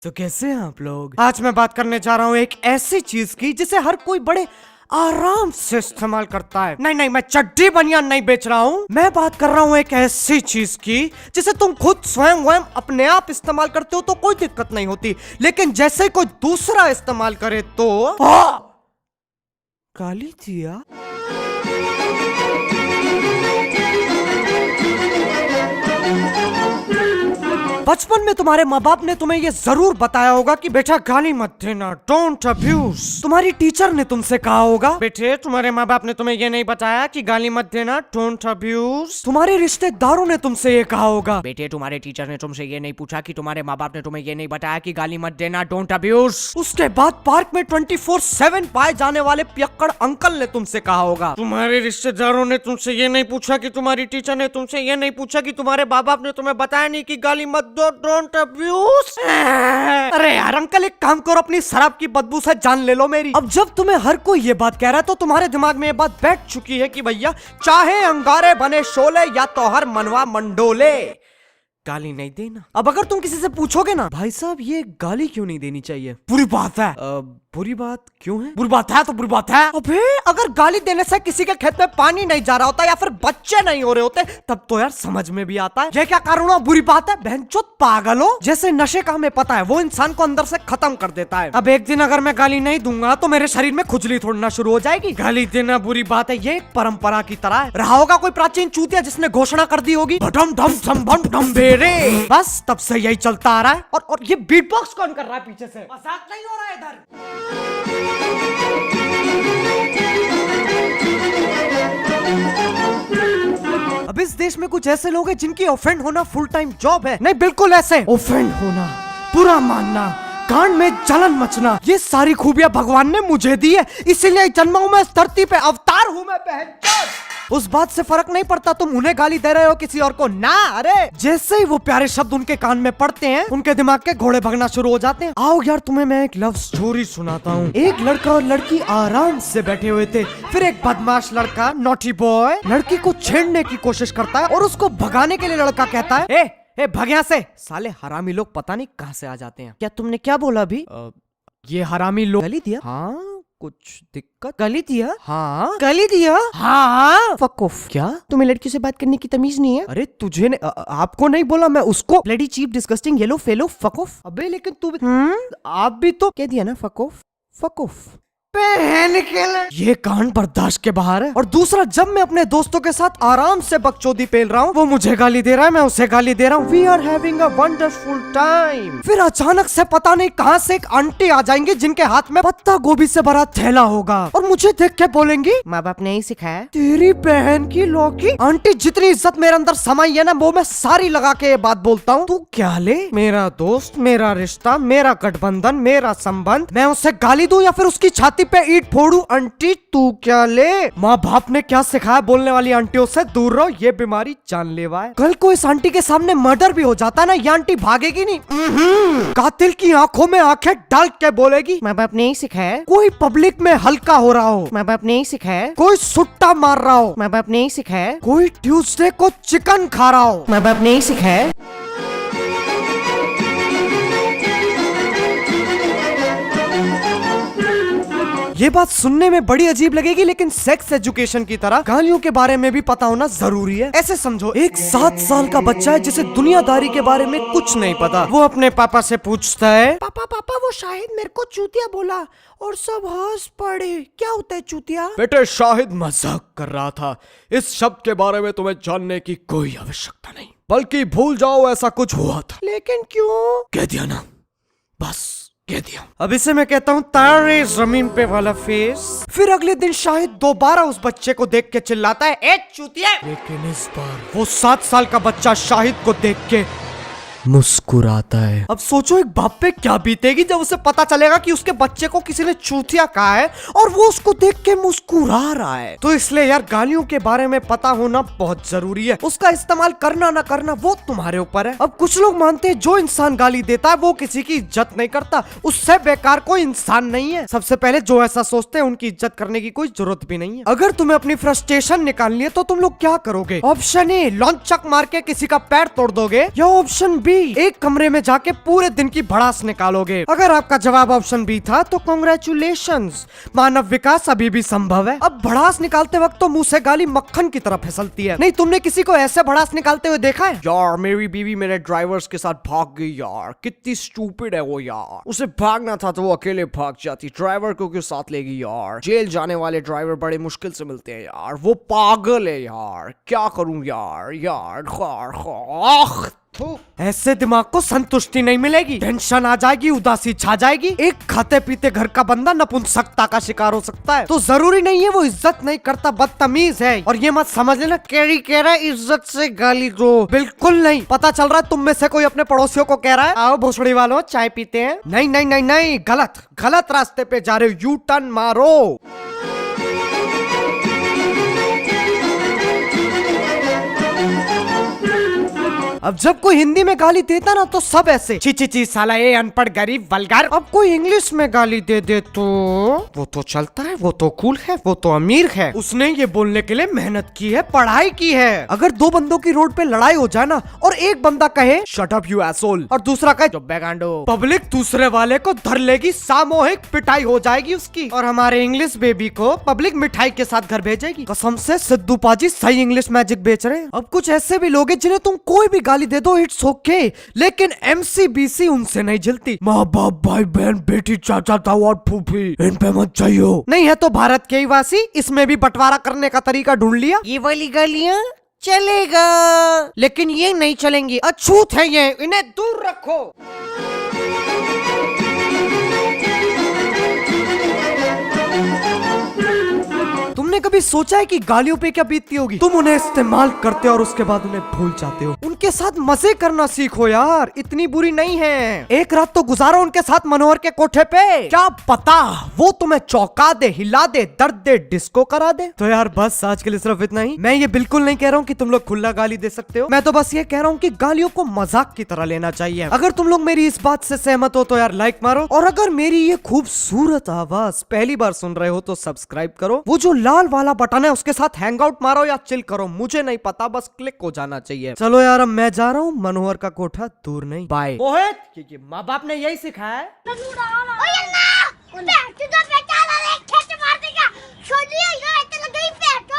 तो कैसे हैं आप लोग। आज मैं बात करने जा रहा हूँ एक ऐसी चीज की जिसे हर कोई बड़े आराम से इस्तेमाल करता है। नहीं, मैं चड्डी बनियान नहीं बेच रहा हूँ। मैं बात कर रहा हूँ एक ऐसी चीज की जिसे तुम खुद स्वयं अपने आप इस्तेमाल करते हो तो कोई दिक्कत नहीं होती, लेकिन जैसे ही कोई दूसरा इस्तेमाल करे तो गाली दिया। बचपन में तुम्हारे माँ बाप ने तुम्हें ये जरूर बताया होगा कि बेटा गाली मत देना, डोंट अब्यूज। तुम्हारी टीचर ने तुमसे कहा होगा बेटे तुम्हारे माँ बाप ने तुम्हें ये नहीं बताया कि गाली मत देना, डोंट अब्यूज। तुम्हारे रिश्तेदारों ने तुमसे ये कहा होगा बेटे तुम्हारे टीचर ने तुमसे ये नहीं पूछा कि तुम्हारे माँ बाप ने तुम्हें ये नहीं बताया कि गाली मत देना, डोंट अब्यूज। उसके बाद पार्क में 24/7 पाए जाने वाले पियक्कड़ अंकल ने तुमसे कहा होगा तुम्हारे रिश्तेदारों ने तुमसे ये नहीं पूछा कि तुम्हारी टीचर ने तुमसे ये नहीं पूछा कि तुम्हारे माँ बाप ने तुम्हें बताया नहीं कि गाली मत डोंट अब्यूज। अरे यार अंकल एक काम करो, अपनी शराब की बदबू से जान ले लो मेरी। अब जब तुम्हें हर कोई ये बात कह रहा है तो तुम्हारे दिमाग में ये बात बैठ चुकी है कि भैया चाहे अंगारे बने शोले या तो हर मनवा मंडोले, गाली नहीं देना। अब अगर तुम किसी से पूछोगे ना भाई साहब ये गाली क्यों नहीं देनी चाहिए, बुरी बात है। बुरी बात क्यों है? बुरी बात है तो बुरी बात है। अबे अगर गाली देने से किसी के खेत में पानी नहीं जा रहा होता या फिर बच्चे नहीं हो रहे होते तब तो यार समझ में भी आता है। ये क्या कारण हुआ बुरी बात है? बहनचोद पागल हो। जैसे नशे का हमें पता है वो इंसान को अंदर से खत्म कर देता है। अब एक दिन अगर मैं गाली नहीं दूंगा तो मेरे शरीर में खुजली थोड़ना शुरू हो जाएगी। गाली देना बुरी बात है, ये एक परंपरा की तरह है। रहा होगा कोई प्राचीन चूतिया जिसने घोषणा कर दी होगी बस तब से यही चलता आ रहा है। और ये बीट बॉक्स कौन कर रहा है पीछे से? मजाक नहीं हो रहा है इधर। अब इस देश में कुछ ऐसे लोग हैं जिनकी ऑफेंड होना फुल टाइम जॉब है। नहीं बिल्कुल ऐसे ऑफेंड होना, बुरा मानना, कान में जलन मचना, ये सारी खूबियां भगवान ने मुझे दी है, इसीलिए जन्मा हूं मैं इस धरती पे, अवतार हूं मैं बहनचोद। उस बात से फर्क नहीं पड़ता तुम उन्हें गाली दे रहे हो किसी और को ना। अरे जैसे ही वो प्यारे शब्द उनके कान में पड़ते हैं उनके दिमाग के घोड़े भगना शुरू हो जाते हैं। आओ यार तुम्हें मैं एक लव स्टोरी सुनाता हूँ। एक लड़का और लड़की आराम से बैठे हुए थे, फिर एक बदमाश लड़का नॉटी बॉय लड़की को छेड़ने की कोशिश करता है और उसको भगाने के लिए लड़का कहता है ए भाग यहाँ से, साले हरामी लोग पता नहीं कहाँ से आ जाते हैं। क्या तुमने क्या बोला अभी? ये हरामी लोग गाली दिया? हाँ कुछ दिक्कत? गाली दिया? हाँ गाली दिया? हाँ फक ऑफ। क्या तुम्हें लड़कियों से बात करने की तमीज नहीं है? अरे तुझे आपको नहीं बोला मैं उसको। Bloody cheap disgusting yellow fellow fuck off. अबे लेकिन तू आप भी तो कह दिया ना फक ऑफ। फक ऑफ ये कांड बर्दाश्त के बाहर है। और दूसरा जब मैं अपने दोस्तों के साथ आराम से बकचोदी पेल रहा हूँ, वो मुझे गाली दे रहा है, मैं उसे गाली दे रहा हूँ, we are having a wonderful time. फिर अचानक से पता नहीं कहाँ से एक आंटी आ जाएंगी जिनके हाथ में पत्ता गोभी से भरा थैला होगा और मुझे देख के बोलेंगी माँ बाप ने ही सिखाया। तेरी बहन की लौकी। आंटी जितनी इज्जत मेरे अंदर समाई है ना वो मैं सारी लगा के ये बात बोलता हूँ, तू क्या ले, मेरा दोस्त, मेरा रिश्ता, मेरा गठबंधन, मेरा संबंध, मैं उसे गाली दूं या फिर उसकी छाती पे ईंट फोड़ू? आंटी तू क्या ले। माँ बाप ने क्या सिखाया बोलने वाली आंटियों से दूर रहो, ये बीमारी जानलेवा है। कल को इस आंटी के सामने मर्डर भी हो जाता है ना, ये आंटी भागेगी नहीं, कातिल की आंखों में आंखें डाल के बोलेगी माँ बाप ने ही सिखाया। कोई पब्लिक में हल्का हो रहा हो, माँ बाप ने ही सिखाया। कोई सुट्टा मार रहा हो, माँ बाप ने ही सिखाया। कोई ट्यूसडे को चिकन खा रहा हो, माँ बाप ने ही सिखाया। ये बात सुनने में बड़ी अजीब लगेगी लेकिन सेक्स एजुकेशन की तरह गालियों के बारे में भी पता होना जरूरी है। ऐसे समझो एक 7 साल का बच्चा है जिसे दुनियादारी के बारे में कुछ नहीं पता। वो अपने पापा से पूछता है पापा वो शाहिद मेरे को चूतिया बोला और सब हंस पड़े, क्या होता है चूतिया? बेटे शाहिद मजाक कर रहा था, इस शब्द के बारे में तुम्हें जानने की कोई आवश्यकता नहीं, बल्कि भूल जाओ ऐसा कुछ हुआ था। लेकिन क्यों? कह दिया ना, बस कह दिया। अब इसे मैं कहता हूँ तारे जमीन पे वाला फेस। फिर अगले दिन शाहिद दोबारा उस बच्चे को देख के चिल्लाता है ए चूतिया। लेकिन इस बार वो 7 साल का बच्चा शाहिद को देख के मुस्कुराता है। अब सोचो एक बाप पे क्या बीतेगी जब उसे पता चलेगा कि उसके बच्चे को किसी ने चूतिया कहा है और वो उसको देख के मुस्कुरा रहा है। तो इसलिए यार गालियों के बारे में पता होना बहुत जरूरी है, उसका इस्तेमाल करना ना करना वो तुम्हारे ऊपर है। अब कुछ लोग मानते हैं जो इंसान गाली देता है वो किसी की इज्जत नहीं करता, उससे बेकार कोई इंसान नहीं है। सबसे पहले जो ऐसा सोचते हैं उनकी इज्जत करने की कोई जरूरत भी नहीं है। अगर तुम्हें अपनी फ्रस्ट्रेशन निकालनी है तो तुम लोग क्या करोगे? ऑप्शन ए लॉन्चक मार के किसी का पैर तोड़ दोगे, या ऑप्शन बी बी, एक कमरे में जाके पूरे दिन की भड़ास निकालोगे। अगर आपका जवाब ऑप्शन बी था तो कांग्रेचुलेशंस, मानव विकास अभी भी संभव है। अब भड़ास निकालते वक्त तो मुंह से गाली मक्खन की तरह फिसलती है। नहीं तुमने किसी को ऐसे भड़ास निकालते हुए देखा है? यार मेरी बीवी मेरे ड्राइवर्स के साथ भाग गई यार, कितनी स्टूपिड है वो यार, उसे भागना था तो वो अकेले भाग जाती, ड्राइवर को क्यों साथ लेगी यार। जेल जाने वाले ड्राइवर बड़े मुश्किल से मिलते हैं यार, वो पागल है यार, क्या करूं यार यार खार खार। ऐसे दिमाग को संतुष्टि नहीं मिलेगी, टेंशन आ जाएगी, उदासी छा जाएगी। एक खाते पीते घर का बंदा नपुंसकता का शिकार हो सकता है। तो जरूरी नहीं है वो इज्जत नहीं करता, बदतमीज है। और ये मत समझ लेना कैरी कह रहा है इज्जत से गाली दो, बिल्कुल नहीं। पता चल रहा है तुम में से कोई अपने पड़ोसियों को कह रहा है आओ भोसड़ी वालों चाय पीते हैं। नहीं नहीं नहीं नहीं, गलत गलत रास्ते पे जा रहे हो, यू टर्न मारो। अब जब कोई हिंदी में गाली देता ना तो सब ऐसे ची ची ची साला ये अनपढ़ गरीब वल्गर। अब कोई इंग्लिश में गाली दे दे तो वो तो चलता है, वो तो कूल है, वो तो अमीर है, उसने ये बोलने के लिए मेहनत की है, पढ़ाई की है। अगर दो बंदों की रोड पे लड़ाई हो जाए ना और एक बंदा कहे शट अप यू एसोल और दूसरा कहे चुप बे गांडो, पब्लिक दूसरे वाले को धर लेगी, सामूहिक पिटाई हो जाएगी उसकी। और हमारे इंग्लिश बेबी को पब्लिक मिठाई के साथ घर भेजेगी। कसम से सिद्धू पाजी सही इंग्लिश मैजिक बेच रहे हैं। अब कुछ ऐसे भी लोग हैं जिन्हें तुम कोई भी गाली दे दो इट्स ओके, लेकिन एमसीबीसी उनसे नहीं झिलती। माँ बाप भाई बहन बेटी चाचा ताऊ और फूफी इन पे मत चाहिए। नहीं है तो भारत के ही वासी, इसमें भी बंटवारा करने का तरीका ढूंढ लिया। ये वाली गालियाँ चलेगा लेकिन ये नहीं चलेंगी, अछूत है ये, इन्हें दूर रखो। तुमने कभी सोचा है कि गालियों पे क्या बीतती होगी? तुम उन्हें इस्तेमाल करते हो और उसके बाद उन्हें भूल जाते हो। उनके साथ मजे करना सीखो यार, इतनी बुरी नहीं है। एक रात तो गुजारो उनके साथ मनोहर के कोठे पे, क्या पता वो तुम्हें चौंका दे, हिला दे, दर्द दे, डिस्को करा दे। तो यार बस आज के लिए सिर्फ इतना ही। मैं ये बिल्कुल नहीं कह रहा हूँ कि तुम लोग खुला गाली दे सकते हो, मैं तो बस ये कह रहा हूँ कि गालियों को मजाक की तरह लेना चाहिए। अगर तुम लोग मेरी इस बात से सहमत हो तो यार लाइक मारो, और अगर मेरी ये खूबसूरत आवाज पहली बार सुन रहे हो तो सब्सक्राइब करो। वो जो लाल वाला बटन है उसके साथ हैंग आउट मारो या चिल करो, मुझे नहीं पता, बस क्लिक हो जाना चाहिए। चलो यार अब मैं जा रहा हूँ, मनोहर का कोठा दूर नहीं। बाय। मोहित, क्योंकि माँ बाप ने यही सिखाया है। मार देगा, छोड़ दिया, ये लगी पेट तो